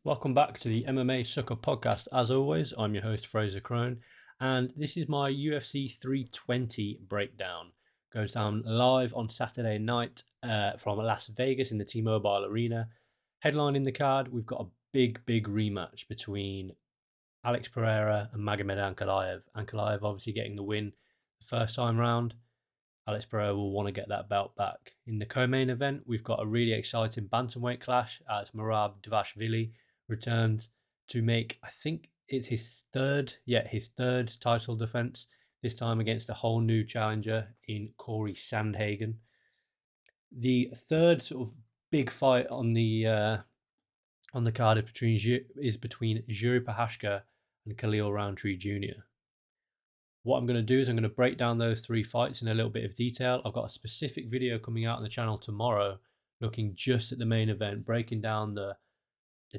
Welcome back to the MMA Sucker Podcast. As always, I'm your host, Frazer Krohn, and this is my UFC 320 breakdown. Goes down live on Saturday night from Las Vegas in the T-Mobile Arena. Headlining the card, we've got a big rematch between Alex Pereira and Magomed Ankalaev. Ankalaev obviously getting the win the first time round. Alex Pereira will want to get that belt back. In the co-main event, we've got a really exciting bantamweight clash as Merab Dvalishvili returns to make, I think it's his third title defense, this time against a whole new challenger in Cory Sandhagen. The third sort of big fight on the card is between Jiri Prochazka and Khalil Roundtree Jr. What I'm going to do is I'm going to break down those three fights in a little bit of detail. I've got a specific video coming out on the channel tomorrow looking just at the main event, breaking down the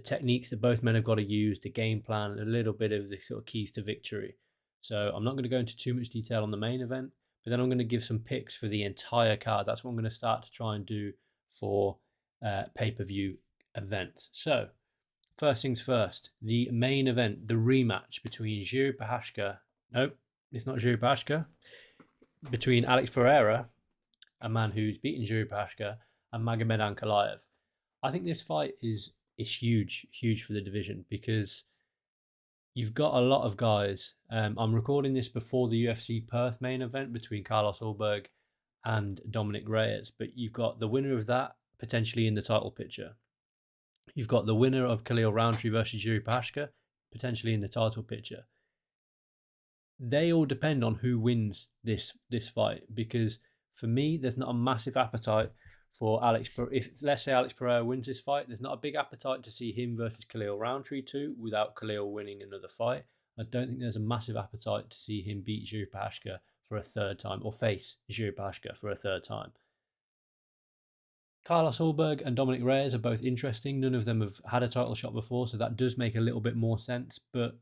techniques that both men have got to use, the game plan, and a little bit of the sort of keys to victory. So I'm not going to go into too much detail on the main event, but then I'm going to give some picks for the entire card. That's what I'm going to start to try and do for pay-per-view events. So first things first, the main event, the rematch between Jiri Prochazka. Nope, it's not Jiri Prochazka. Between Alex Pereira, a man who's beaten Jiri Prochazka, and Magomed Ankalaev. I think this fight is huge for the division because you've got a lot of guys. I'm recording this before the UFC Perth main event between Carlos Ulberg and Dominic Reyes, but you've got the winner of that potentially in the title picture. You've got the winner of Khalil Roundtree versus Jiri Prochazka potentially in the title picture. They all depend on who wins this fight because for me, there's not a massive appetite for Alex. If let's say Alex Pereira wins this fight, there's not a big appetite to see him versus Khalil Roundtree too without Khalil winning another fight. I don't think there's a massive appetite to see him beat Jiri Prochazka for a third time or face Jiri Prochazka for a third time. Carlos Ulberg and Dominic Reyes are both interesting. None of them have had a title shot before, so that does make a little bit more sense. But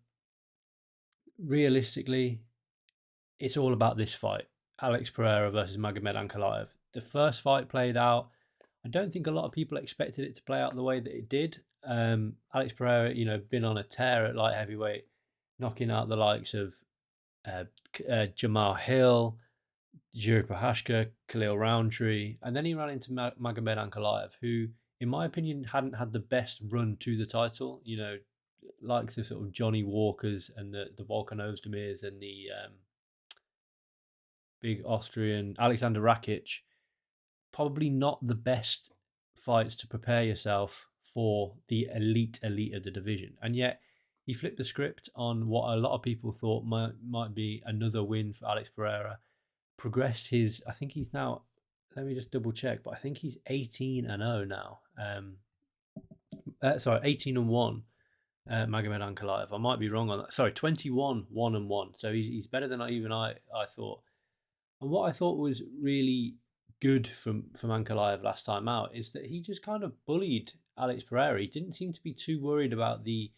realistically, it's all about this fight. Alex Pereira versus Magomed Ankalaev. The first fight played out. I don't think a lot of people expected it to play out the way that it did. Alex Pereira, been on a tear at light heavyweight, knocking out the likes of Jamal Hill, Jiri Prochazka, Khalil Roundtree, and then he ran into Magomed Ankalaev, who, in my opinion, hadn't had the best run to the title. Like the sort of Johnny Walkers and the Volkan Ozdemirs and the big Austrian Alexander Rakic, probably not the best fights to prepare yourself for the elite of the division. And yet he flipped the script on what a lot of people thought might be another win for Alex Pereira. Progressed his, I think he's now, let me just double check, but I think he's 18-0 now. 18-1. Magomed Ankalaev. I might be wrong on that. Sorry, 21-1-1. So he's better than I thought. And what I thought was really good from Ankalaev last time out is that he just kind of bullied Alex Pereira. He didn't seem to be too worried about the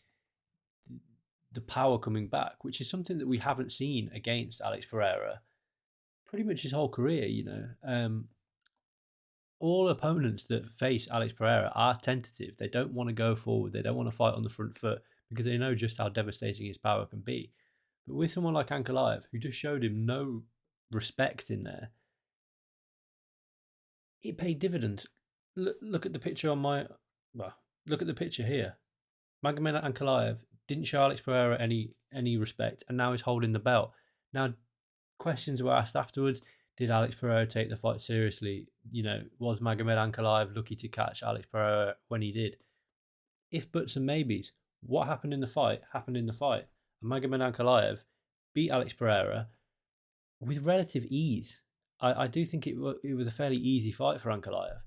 power coming back, which is something that we haven't seen against Alex Pereira pretty much his whole career. All opponents that face Alex Pereira are tentative. They don't want to go forward. They don't want to fight on the front foot because they know just how devastating his power can be. But with someone like Ankalaev, who just showed him no respect in there, it paid dividends. Look at the picture look at the picture here. Magomed Ankalaev didn't show Alex Pereira any respect, and now he's holding the belt. Now, questions were asked afterwards. Did Alex Pereira take the fight seriously? Was Magomed Ankalaev lucky to catch Alex Pereira when he did? If buts and maybes. What happened in the fight happened in the fight. And Magomed Ankalaev beat Alex Pereira with relative ease. I do think it was a fairly easy fight for Ankalaev.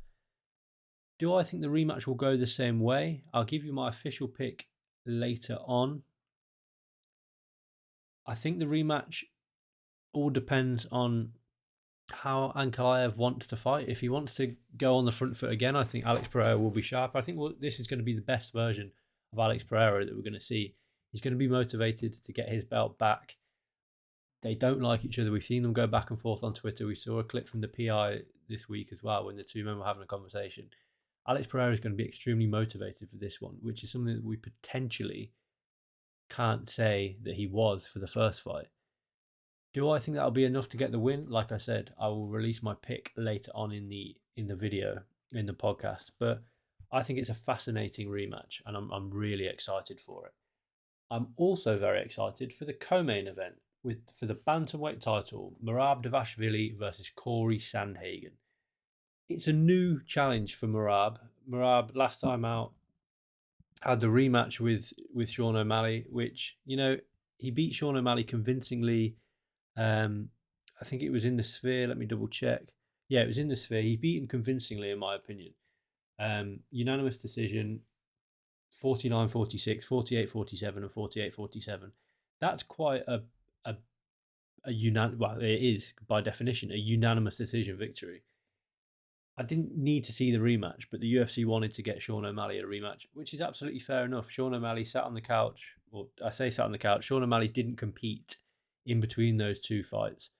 Do I think the rematch will go the same way? I'll give you my official pick later on. I think the rematch all depends on how Ankalaev wants to fight. If he wants to go on the front foot again, I think Alex Pereira will be sharp. I think this is going to be the best version of Alex Pereira that we're going to see. He's going to be motivated to get his belt back. They don't like each other. We've seen them go back and forth on Twitter. We saw a clip from the PI this week as well when the two men were having a conversation. Alex Pereira is going to be extremely motivated for this one, which is something that we potentially can't say that he was for the first fight. Do I think that'll be enough to get the win? Like I said, I will release my pick later on in the video, in the podcast. But I think it's a fascinating rematch, and I'm really excited for it. I'm also very excited for the co-main event for the bantamweight title, Merab Dvalishvili versus Cory Sandhagen. It's a new challenge for Merab. Merab, last time out, had the rematch with Sean O'Malley, which, he beat Sean O'Malley convincingly. I think it was in the Sphere. Let me double check. Yeah, it was in the Sphere. He beat him convincingly, in my opinion. Unanimous decision, 49-46, 48-47, and 48-47. That's quite a well, it is by definition a unanimous decision victory. I didn't need to see the rematch, but the UFC wanted to get Sean O'Malley a rematch, which is absolutely fair enough. Sean O'Malley sat on the couch, or I say sat on the couch. Sean O'Malley didn't compete in between those two fights,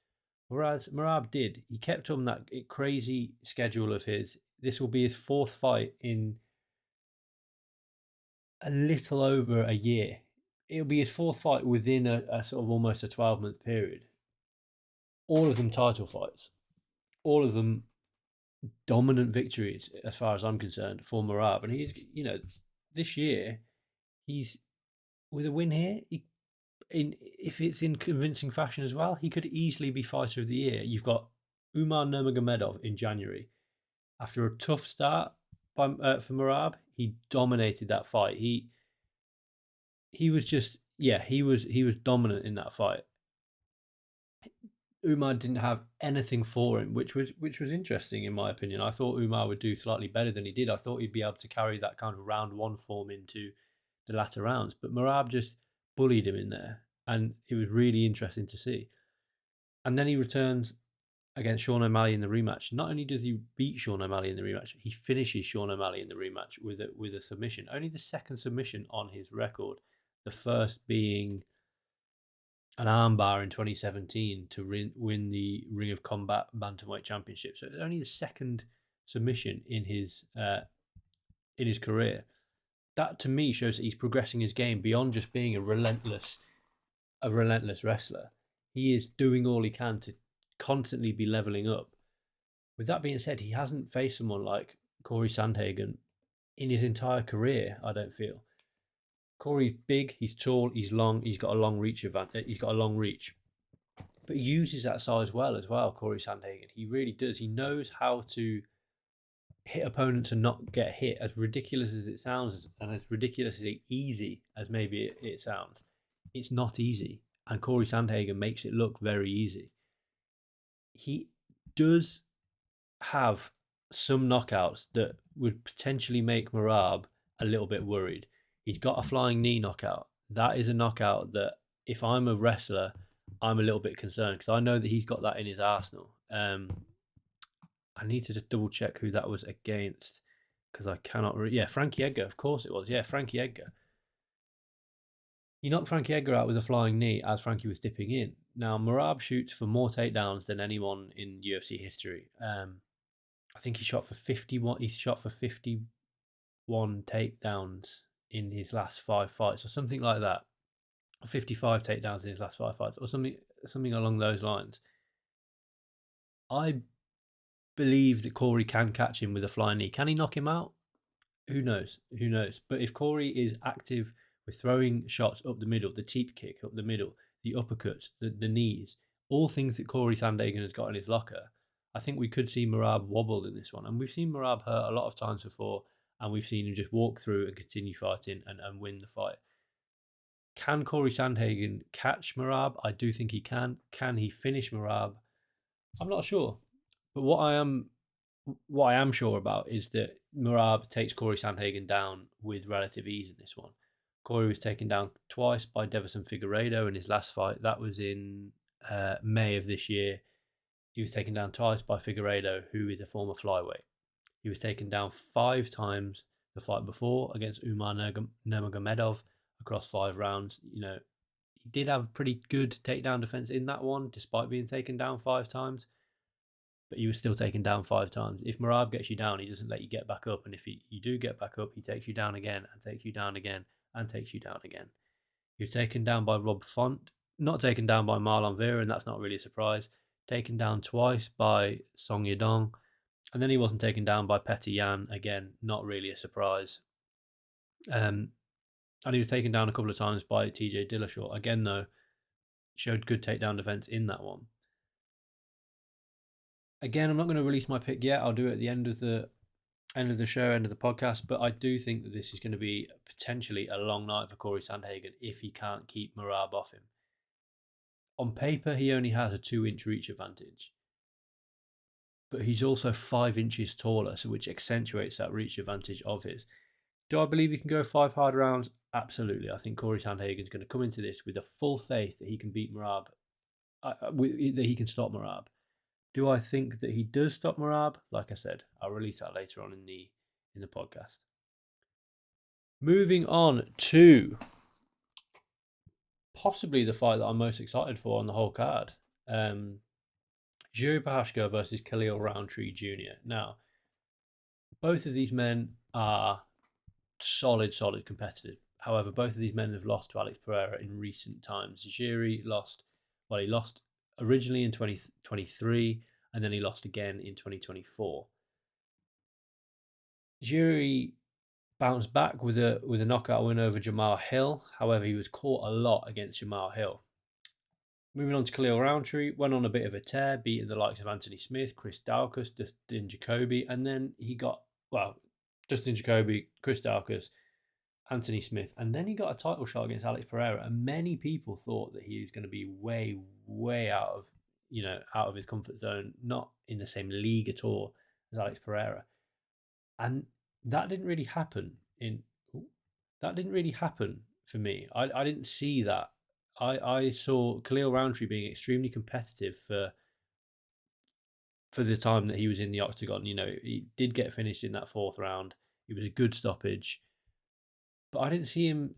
whereas Merab did. He kept on that crazy schedule of his. This will be his fourth fight in a little over a year. It'll be his fourth fight within a sort of almost a 12-month period. All of them title fights. All of them dominant victories, as far as I'm concerned, for Merab. And he's, this year, he's with a win here. If it's in convincing fashion as well, he could easily be fighter of the year. You've got Umar Nurmagomedov in January. After a tough start for Merab, he dominated that fight. He was just, he was dominant in that fight. Umar didn't have anything for him, which was interesting in my opinion. I thought Umar would do slightly better than he did. I thought he'd be able to carry that kind of round one form into the latter rounds, but Merab just bullied him in there, and it was really interesting to see. And then he returns against Sean O'Malley in the rematch. Not only does he beat Sean O'Malley in the rematch, he finishes Sean O'Malley in the rematch with a submission. Only the second submission on his record. The first being an armbar in 2017 to win the Ring of Combat Bantamweight Championship. So it's only the second submission in his career. That to me shows that he's progressing his game beyond just being a relentless wrestler. He is doing all he can to constantly be leveling up. With that being said, he hasn't faced someone like Cory Sandhagen in his entire career, I don't feel. Cory's big, he's tall, he's long, he's got a long reach. But he uses that size well as well, Cory Sandhagen. He really does. He knows how to hit opponents and not get hit, as ridiculous as it sounds, and as ridiculously easy as maybe it sounds. It's not easy, and Cory Sandhagen makes it look very easy. He does have some knockouts that would potentially make Merab a little bit worried. He's got a flying knee knockout. That is a knockout that, if I'm a wrestler, I'm a little bit concerned, because I know that he's got that in his arsenal. I need to just double check who that was against, because I cannot. Frankie Edgar, of course it was. Yeah, Frankie Edgar. He knocked Frankie Edgar out with a flying knee as Frankie was dipping in. Now, Merab shoots for more takedowns than anyone in UFC history. I think he shot for 51. He shot for 51 takedowns in his last 5 fights, or something like that. Or 55 takedowns in his last 5 fights, or something along those lines. I believe that Cory can catch him with a flying knee. Can he knock him out? Who knows? But if Cory is active with throwing shots up the middle, the teep kick up the middle, the uppercuts, the knees, all things that Cory Sandhagen has got in his locker, I think we could see Merab wobble in this one. And we've seen Merab hurt a lot of times before, and we've seen him just walk through and continue fighting and win the fight. Can Cory Sandhagen catch Merab? I do think he can. Can he finish Merab? I'm not sure. But what I am sure about is that Merab takes Cory Sandhagen down with relative ease in this one. Cory was taken down twice by Devison Figueiredo in his last fight. That was in May of this year. He was taken down twice by Figueiredo, who is a former flyweight. He was taken down 5 times the fight before against Umar Nurmagomedov across 5 rounds. He did have pretty good takedown defense in that one, despite being taken down 5 times. but he was still taken down 5 times. If Merab gets you down, he doesn't let you get back up. And if you do get back up, he takes you down again and takes you down again and takes you down again. He was taken down by Rob Font, not taken down by Marlon Vera, and that's not really a surprise. Taken down twice by Song Yadong, and then he wasn't taken down by Petr Yan, again, not really a surprise. And he was taken down a couple of times by TJ Dillashaw. Again, though, showed good takedown defense in that one. Again, I'm not going to release my pick yet. I'll do it at the end of the show, end of the podcast. But I do think that this is going to be potentially a long night for Cory Sandhagen if he can't keep Merab off him. On paper, he only has a 2-inch reach advantage, but he's also 5 inches taller, so which accentuates that reach advantage of his. Do I believe he can go 5 hard rounds? Absolutely. I think Cory Sandhagen is going to come into this with a full faith that he can beat Merab, that he can stop Merab. Do I think that he does stop Merab? Like I said, I'll release that later on in the podcast. Moving on to possibly the fight that I'm most excited for on the whole card. Jiri Prochazka versus Khalil Roundtree Jr. Now, both of these men are solid competitive. However, both of these men have lost to Alex Pereira in recent times. Jiri lost originally in 2023, and then he lost again in 2024. Jiri bounced back with a knockout win over Jamal Hill. However, he was caught a lot against Jamal Hill. Moving on to Khalil Roundtree, went on a bit of a tear, beating the likes of Anthony Smith, Chris Daukaus, Dustin Jacoby, and then he got, Dustin Jacoby, Chris Daukaus, Anthony Smith, and then he got a title shot against Alex Pereira, and many people thought that he was going to be way out of his comfort zone, not in the same league at all as Alex Pereira, and that didn't really happen. That didn't really happen for me. I didn't see that. I saw Khalil Roundtree being extremely competitive for the time that he was in the octagon. He did get finished in that 4th round. It was a good stoppage. But I didn't see him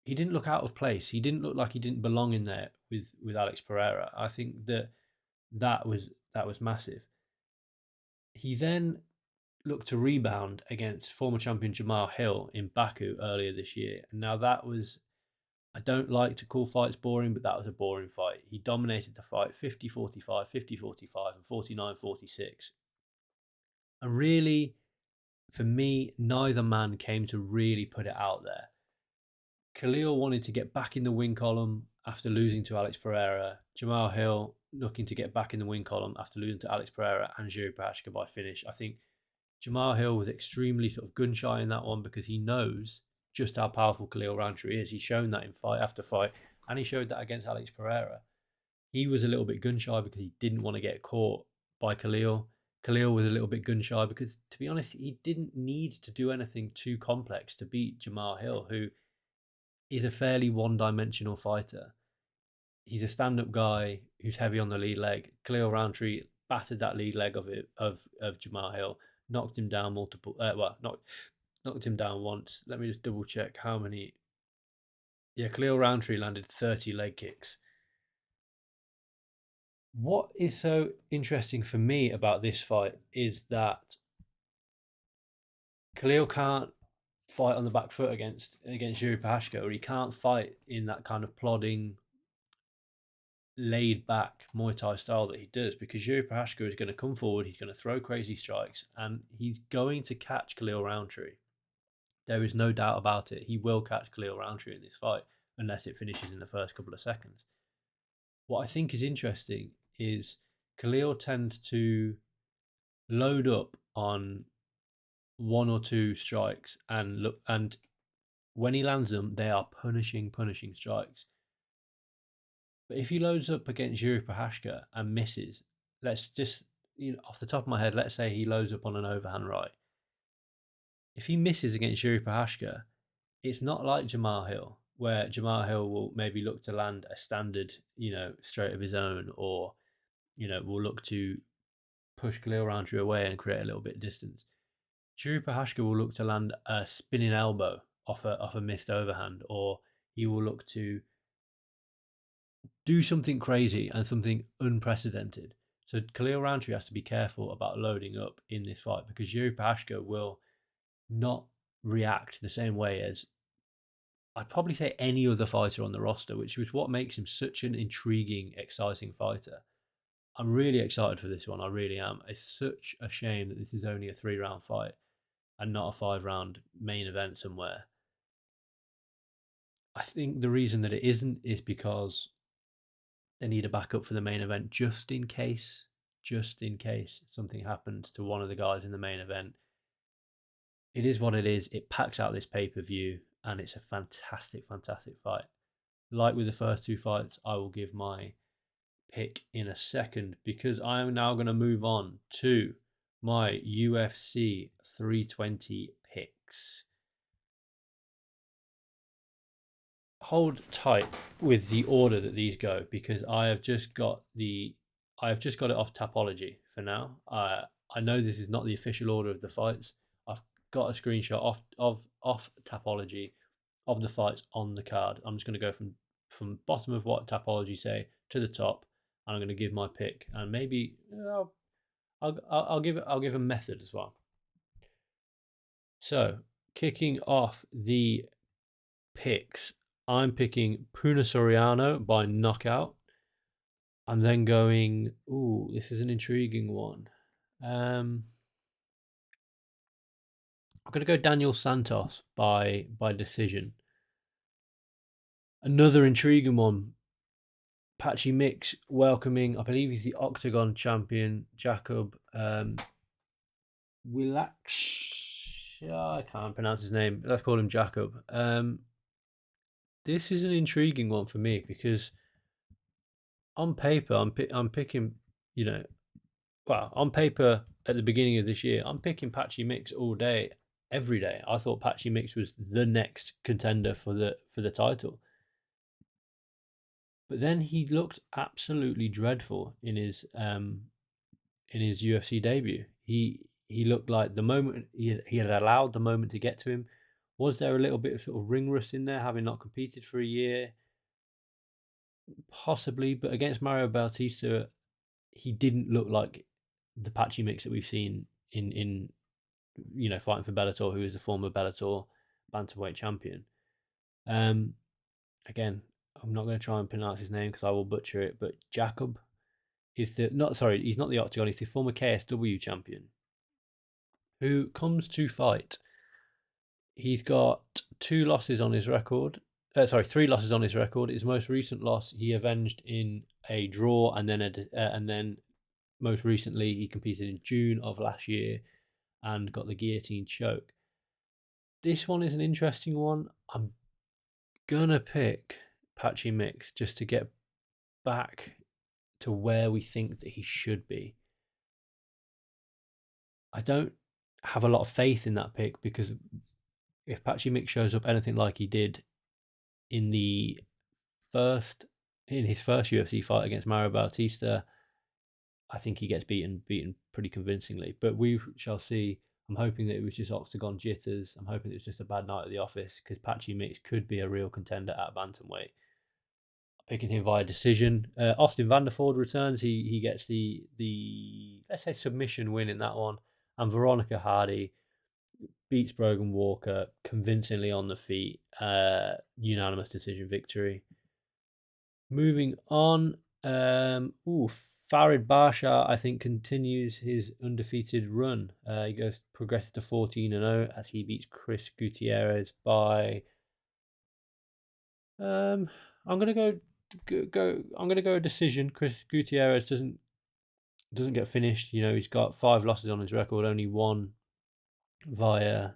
he didn't look out of place. He didn't look like he didn't belong in there with Alex Pereira. I think that was massive. He then looked to rebound against former champion Jamal Hill in Baku earlier this year. And now that was, I don't like to call fights boring, but that was a boring fight. He dominated the fight 50-45, 50-45, and 49-46. And really, for me, neither man came to really put it out there. Khalil wanted to get back in the win column after losing to Alex Pereira. Jamal Hill looking to get back in the win column after losing to Alex Pereira and Jiri Prochazka by finish. I think Jamal Hill was extremely sort of gun shy in that one because he knows just how powerful Khalil Roundtree is. He's shown that in fight after fight, and he showed that against Alex Pereira. He was a little bit gun shy because he didn't want to get caught by Khalil. Khalil was a little bit gun shy because, to be honest, he didn't need to do anything too complex to beat Jamal Hill, who is a fairly one-dimensional fighter. He's a stand-up guy who's heavy on the lead leg. Khalil Roundtree battered that lead leg of Jamal Hill, knocked him down knocked him down once. Let me just double check how many. Yeah, Khalil Roundtree landed 30 leg kicks. What is so interesting for me about this fight is that Khalil can't fight on the back foot against Jiri Prochazka, or he can't fight in that kind of plodding, laid back Muay Thai style that he does, because Jiri Prochazka is going to come forward, he's going to throw crazy strikes, and he's going to catch Khalil Roundtree. There is no doubt about it. He will catch Khalil Roundtree in this fight unless it finishes in the first couple of seconds. What I think is interesting is Khalil tends to load up on 1 or 2 strikes and when he lands them, they are punishing strikes. But if he loads up against Jiri Prochazka and misses, let's just, off the top of my head, let's say he loads up on an overhand right. If he misses against Jiri Prochazka, it's not like Jamal Hill, where Jamal Hill will maybe look to land a standard, straight of his own, or, will look to push Khalil Roundtree away and create a little bit of distance. Jiri Prochazka will look to land a spinning elbow off a missed overhand, or he will look to do something crazy and something unprecedented So Khalil Rountree has to be careful about loading up in this fight because Yuri Prochazka will not react the same way as I'd probably say any other fighter on the roster, which is what makes him such an intriguing, exciting fighter. I'm really excited for this one. I really am. It's such a shame that this is only a 3-round fight and not a 5-round main event somewhere. I think the reason that it isn't is because they need a backup for the main event just in case something happens to one of the guys in the main event. It is what it is. It packs out this pay-per-view and it's a fantastic, fantastic fight. Like with the first two fights, I will give my pick in a second because I am now going to move on to my UFC 320 picks. Hold tight with the order that these go because I have just got it off Tapology for now. I know this is not the official order of the fights. I've got a screenshot off Tapology of the fights on the card. I'm just going to go from bottom of what Tapology say to the top, and I'm going to give my pick, and maybe I'll give a method as well. So kicking off the picks, I'm picking Puna Soriano by knockout. I'm then going, this is an intriguing one. I'm going to go Daniel Santos by decision. Another intriguing one. Patchy Mix welcoming, I believe he's the Octagon champion, Jacob Willax. I can't pronounce his name. Let's call him Jacob. This is an intriguing one for me because on paper, I'm picking, on paper at the beginning of this year, I'm picking Patchy Mix all day, every day. I thought Patchy Mix was the next contender for the title. But then he looked absolutely dreadful in his UFC debut. He looked like the moment he had allowed the moment to get to him. Was there a little bit of sort of ring rust in there, having not competed for a year? Possibly, but against Mario Bautista, he didn't look like the Patchy Mix that we've seen in fighting for Bellator, who is a former Bellator bantamweight champion. Again, I'm not going to try and pronounce his name because I will butcher it, but Jacob is he's not the Octagon, he's the former KSW champion who comes to fight. He's got 3 losses on his record. His most recent loss he avenged in a draw, and then most recently he competed in June of last year and got the guillotine choke. This one is an interesting one. I'm gonna pick Patchy Mix just to get back to where we think that he should be. I don't have a lot of faith in that pick because if Patchy Mix shows up anything like he did in his first UFC fight against Mario Bautista, I think he gets beaten pretty convincingly. But we shall see. I'm hoping that it was just Octagon jitters. I'm hoping it was just a bad night at the office because Patchy Mix could be a real contender at bantamweight. Picking him via decision. Austin Vanderford returns. He gets the let's say submission win in that one, and Veronica Hardy beats Brogan Walker convincingly on the feet. Unanimous decision victory. Moving on. Farid Basha, I think, continues his undefeated run. He progresses to 14-0 as he beats Chris Gutierrez by. I'm gonna go. I'm gonna go a decision. Chris Gutierrez doesn't get finished. He's got 5 losses on his record, only 1 via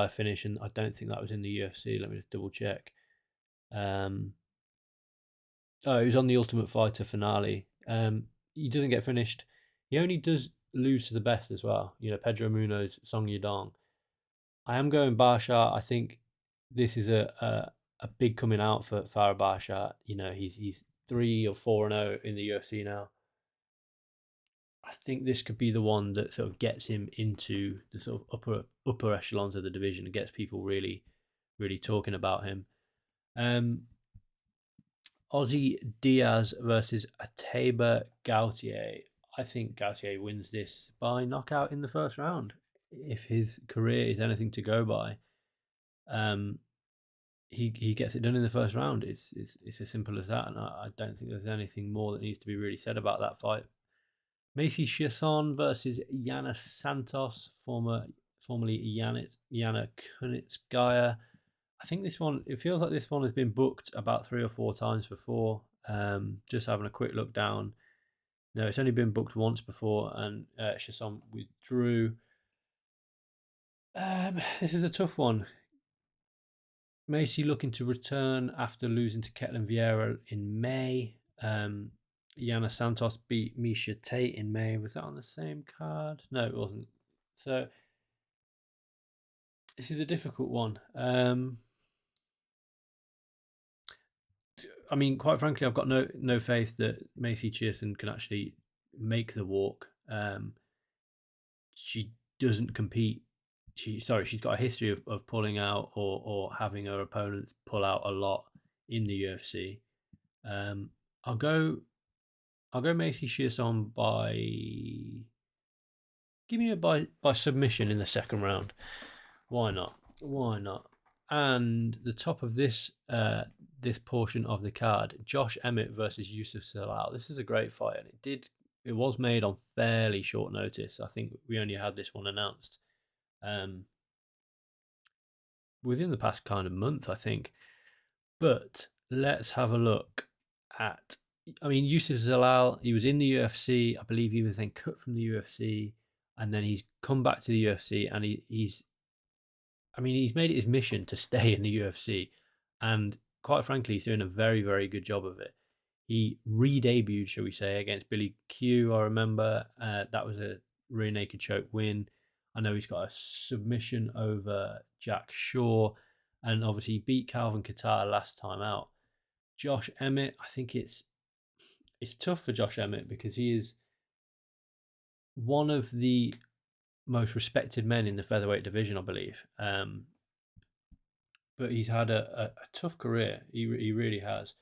finish, and I don't think that was in the UFC. Let me just double check. He was on the Ultimate Fighter finale. He doesn't get finished. He only does lose to the best as well. Pedro Munoz, Song Yadong. I am going Basha. I think this is a big coming out for Farah Basha. He's 3 or 4-0 in the UFC now. I think this could be the one that sort of gets him into the sort of upper echelons of the division and gets people really, really talking about him. Ozzy Diaz versus Ateba Gautier. I think Gautier wins this by knockout in the first round. If his career is anything to go by, um, he gets it done in the first round. It's as simple as that, and I don't think there's anything more that needs to be really said about that fight. Macy Chiasson versus Yana Santos, formerly Yana Kunitskaya. I think this one, it feels like this one has been booked about 3 or 4 times before. Just having a quick look down. No, it's only been booked once before, and Chiasson withdrew. This is a tough one. Macy looking to return after losing to Ketlin Vieira in May. Yana Santos beat Misha Tate in May. Was that on the same card? No, it wasn't. So this is a difficult one. I mean, quite frankly, I've got no faith that Macy Chiasson can actually make the walk. She doesn't compete. She's got a history of pulling out or having her opponents pull out a lot in the UFC. I'll go Macy Chiasson by give me a by submission in the second round. Why not? Why not? And the top of this this portion of the card, Josh Emmett versus Yusuf Zalal. This is a great fight, and it was made on fairly short notice. I think we only had this one announced within the past kind of month, I think. But let's have a look at. I mean, Yusuf Zalal. He was in the UFC. I believe he was then cut from the UFC, and then he's come back to the UFC, and he's. I mean, he's made it his mission to stay in the UFC, and quite frankly, he's doing a very, very good job of it. He re-debuted, shall we say, against Billy Q. I remember that was a rear naked choke win. I know he's got a submission over Jack Shaw, and obviously he beat Calvin Kattar last time out. Josh Emmett, I think it's tough for Josh Emmett because he is one of the most respected men in the featherweight division, I believe. But he's had a tough career. He really has.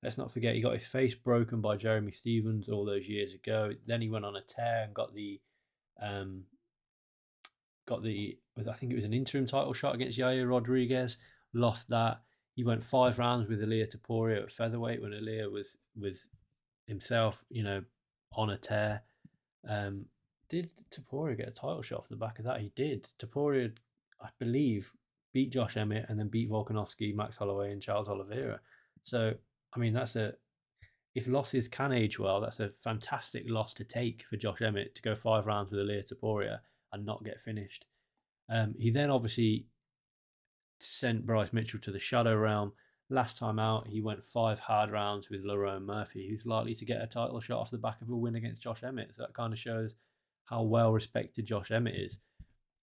Let's not forget he got his face broken by Jeremy Stevens all those years ago. Then he went on a tear and got the I think it was an interim title shot against Yair Rodriguez. Lost that. He went 5 rounds with Ilia Topuria at featherweight when Ilia was himself, on a tear. Did Topuria get a title shot off the back of that? He did. Topuria, I believe, beat Josh Emmett and then beat Volkanovski, Max Holloway, and Charles Oliveira. So, I mean, if losses can age well, that's a fantastic loss to take for Josh Emmett to go 5 rounds with Ilia Topuria and not get finished. He then obviously sent Bryce Mitchell to the Shadow Realm. Last time out, he went 5 hard rounds with Lerone Murphy, who's likely to get a title shot off the back of a win against Josh Emmett. So that kind of shows how well respected Josh Emmett is.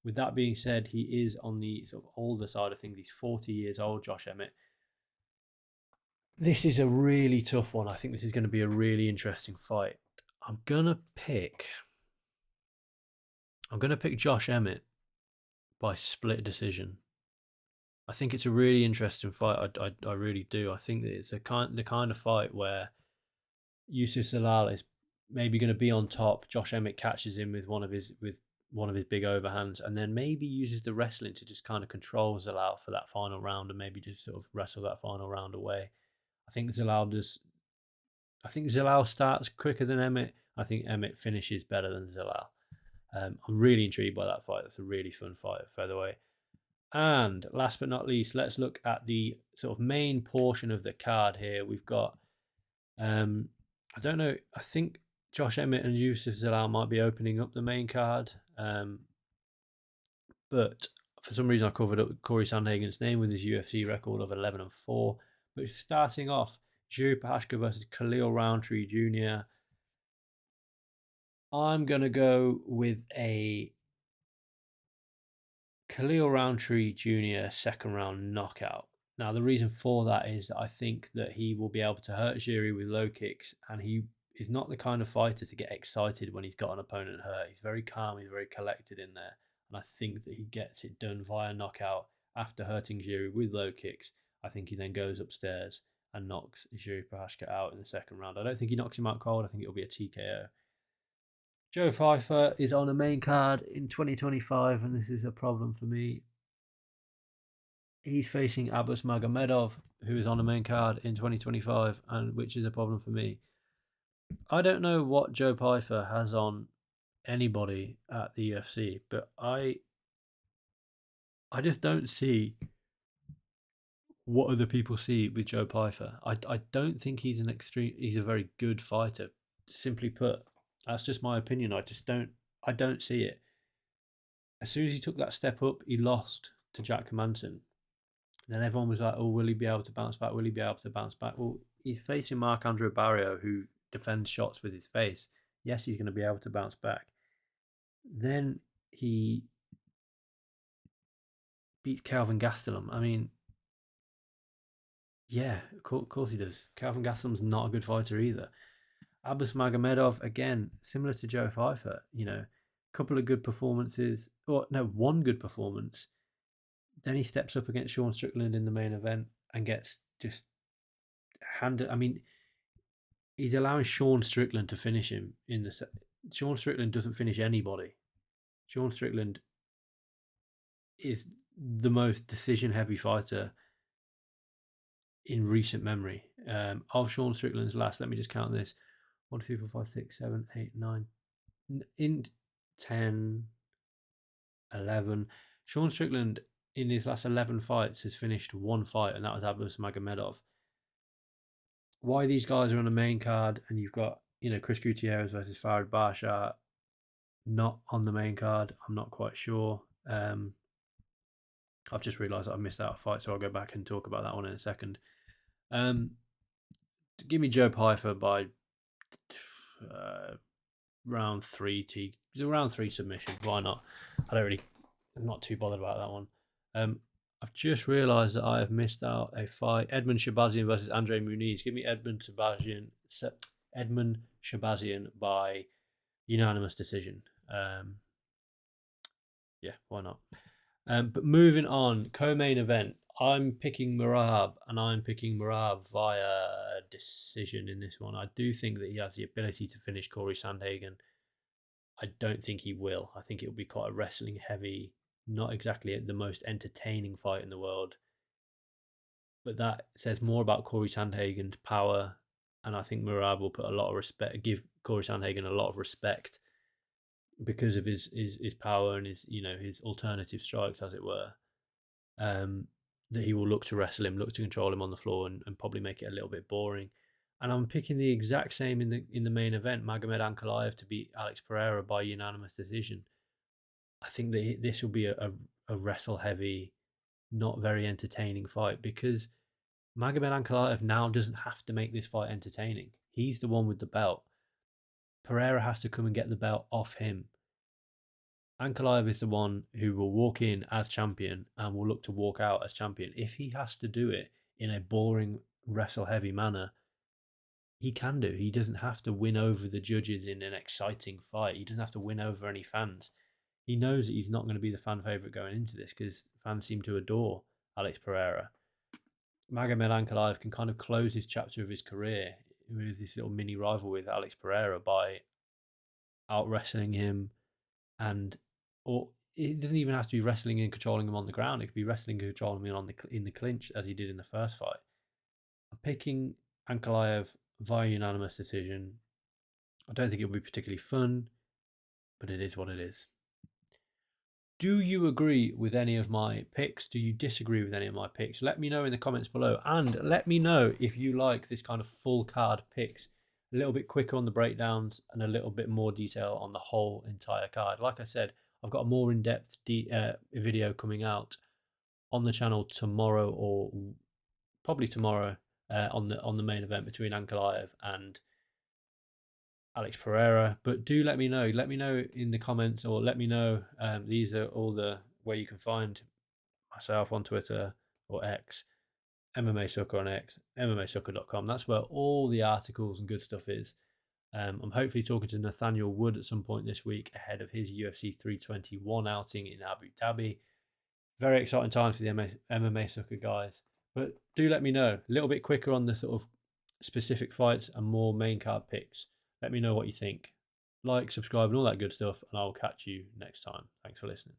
With that being said, he is on the sort of older side of things. He's 40 years old, Josh Emmett. This is a really tough one. I think this is going to be a really interesting fight. I'm gonna pick Josh Emmett by split decision. I think it's a really interesting fight. I really do. I think that it's the kind of fight where Yusuf Zalal is maybe going to be on top. Josh Emmett catches him with one of his big overhands, and then maybe uses the wrestling to just kind of control Zalal for that final round, and maybe just sort of wrestle that final round away. I think Zalal starts quicker than Emmett. I think Emmett finishes better than Zalal. I'm really intrigued by that fight. That's a really fun fight at featherweight. And last but not least, let's look at the sort of main portion of the card here. We've got, I don't know, I think Josh Emmett and Yusuf Zalal might be opening up the main card. But for some reason, I covered up Cory Sandhagen's name with his UFC record of 11-4. But starting off, Jiri Prochazka versus Khalil Roundtree Jr. I'm going to go with a Khalil Roundtree Jr. second round knockout. Now, the reason for that is that I think that he will be able to hurt Jiri with low kicks, and he is not the kind of fighter to get excited when he's got an opponent hurt. He's very calm, he's very collected in there, and I think that he gets it done via knockout after hurting Jiri with low kicks. I think he then goes upstairs and knocks Jiri Prochazka out in the second round. I don't think he knocks him out cold. I think it'll be a TKO. Joe Pfeiffer is on a main card in 2025, and this is a problem for me. He's facing Abbas Magomedov, who is on the main card in 2025, and which is a problem for me. I don't know what Joe Pfeiffer has on anybody at the UFC, but I just don't see what other people see with Joe Pfeiffer. I don't think he's he's a very good fighter. Simply put, that's just my opinion. I don't see it. As soon as he took that step up, he lost to Jack Manson. Then everyone was like, "Oh, will he be able to bounce back? Will he be able to bounce back?" Well, he's facing Marc-Andre Barrio, who defends shots with his face. Yes, he's going to be able to bounce back. Then he beats Calvin Gastelum. I mean, yeah, of course he does. Calvin Gastelum's not a good fighter either. Abbas Magomedov, again, similar to Joe Pfeiffer, a couple of good performances, or no, one good performance. Then he steps up against Sean Strickland in the main event and gets just handed. I mean, he's allowing Sean Strickland to finish him in the. Sean Strickland doesn't finish anybody. Sean Strickland is the most decision-heavy fighter in recent memory. Of Sean Strickland's last, let me just count this: 1, 2, 3, 4, 5, 6, 7, 8, 9, in 10, 11. Sean Strickland in his last 11 fights has finished one fight, and that was Abbas Magomedov. Why these guys are on the main card, and you've got Chris Gutierrez versus Farid Basha not on the main card, I'm not quite sure. I've just realised I missed out a fight, so I'll go back and talk about that one in a second. Give me Joe Pfeiffer by round 3 round 3 submission. Why not? I'm not too bothered about that one. I've just realised that I have missed out a fight: Edmund Shabazian versus Andre Muniz. Give me Edmund Shabazian by unanimous decision. Yeah, why not? But moving on, co-main event. I'm picking Merab, and I'm picking Merab via decision in this one. I do think that he has the ability to finish Cory Sandhagen. I don't think he will. I think it will be quite a wrestling heavy, not exactly the most entertaining fight in the world. But that says more about Cory Sandhagen's power, and I think Merab will put a lot of respect, give Cory Sandhagen a lot of respect because of his power and his alternative strikes, as it were. That he will look to wrestle him, look to control him on the floor, and probably make it a little bit boring. And I'm picking the exact same in the main event: Magomed Ankalaev to beat Alex Pereira by unanimous decision. I think that this will be a wrestle heavy, not very entertaining fight, because Magomed Ankalaev now doesn't have to make this fight entertaining. He's the one with the belt. Pereira has to come and get the belt off him. Ankalaev is the one who will walk in as champion and will look to walk out as champion. If he has to do it in a boring, wrestle heavy manner, he can do. He doesn't have to win over the judges in an exciting fight. He doesn't have to win over any fans. He knows that he's not going to be the fan favourite going into this because fans seem to adore Alex Pereira. Magomed Ankalaev can kind of close his chapter of his career with this little mini rival with Alex Pereira by out wrestling him, or it doesn't even have to be wrestling and controlling him on the ground. It could be wrestling and controlling him in the clinch as he did in the first fight. I'm picking Ankalaev via unanimous decision. I don't think it will be particularly fun, but it is what it is. Do you agree with any of my picks? Do you disagree with any of my picks? Let me know in the comments below, and let me know if you like this kind of full card picks, a little bit quicker on the breakdowns and a little bit more detail on the whole entire card. Like I said, I've got a more in-depth video coming out on the channel tomorrow, or probably tomorrow, on the main event between Ankalaev and Alex Pereira. But do let me know. Let me know in the comments, or let me know. These are all the where you can find myself on Twitter or X, MMA Sucker on X, MMAsucker.com. That's where all the articles and good stuff is. I'm hopefully talking to Nathaniel Wood at some point this week ahead of his UFC 321 outing in Abu Dhabi. Very exciting times for the MMA Sucker guys. But do let me know. A little bit quicker on the sort of specific fights and more main card picks. Let me know what you think. like, subscribe, and all that good stuff. And I'll catch you next time. Thanks for listening.